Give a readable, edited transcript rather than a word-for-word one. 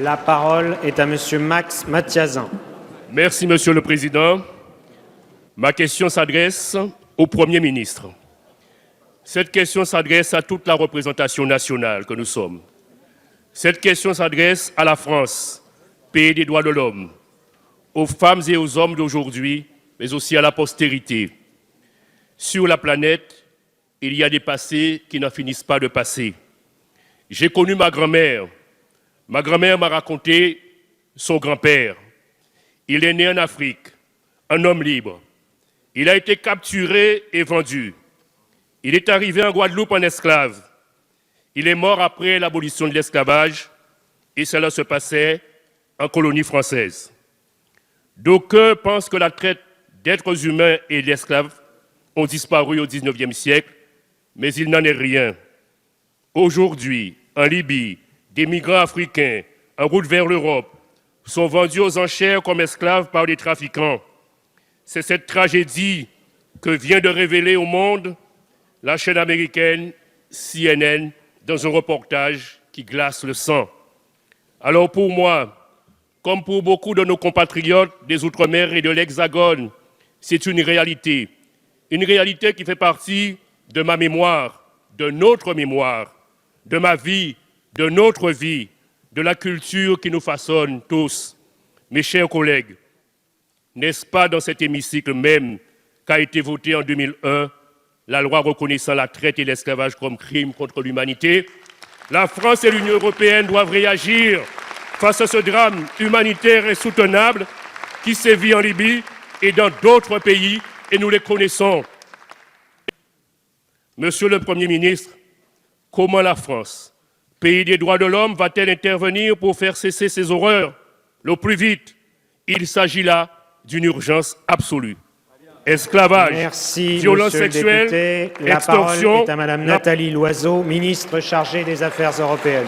La parole est à Monsieur Max Mathiazin. Merci, Monsieur le Président. Ma question s'adresse au Premier ministre. Cette question s'adresse à toute la représentation nationale que nous sommes. Cette question s'adresse à la France, pays des droits de l'homme, aux femmes et aux hommes d'aujourd'hui, mais aussi à la postérité. Sur la planète, il y a des passés qui n'en finissent pas de passer. J'ai connu ma grand-mère. Ma grand-mère m'a raconté son grand-père. Il est né en Afrique, un homme libre. Il a été capturé et vendu. Il est arrivé en Guadeloupe en esclave. Il est mort après l'abolition de l'esclavage et cela se passait en colonie française. D'aucuns pensent que la traite d'êtres humains et d'esclaves ont disparu au XIXe siècle, mais il n'en est rien. Aujourd'hui, en Libye, des migrants africains en route vers l'Europe sont vendus aux enchères comme esclaves par des trafiquants. C'est cette tragédie que vient de révéler au monde la chaîne américaine CNN dans un reportage qui glace le sang. Alors pour moi, comme pour beaucoup de nos compatriotes des Outre-mer et de l'Hexagone, c'est une réalité qui fait partie de ma mémoire, de notre mémoire, de ma vie, de notre vie, de la culture qui nous façonne tous. Mes chers collègues, n'est-ce pas dans cet hémicycle même qu'a été votée en 2001 la loi reconnaissant la traite et l'esclavage comme crime contre l'humanité? La France et l'Union européenne doivent réagir face à ce drame humanitaire insoutenable qui sévit en Libye et dans d'autres pays, et nous les connaissons. Monsieur le Premier ministre, comment la France, pays des droits de l'homme, va-t-elle intervenir pour faire cesser ces horreurs le plus vite? Il s'agit là d'une urgence absolue. Esclavage, violences sexuelles, extorsion. La parole est à Madame Nathalie Loiseau, ministre chargée des Affaires européennes.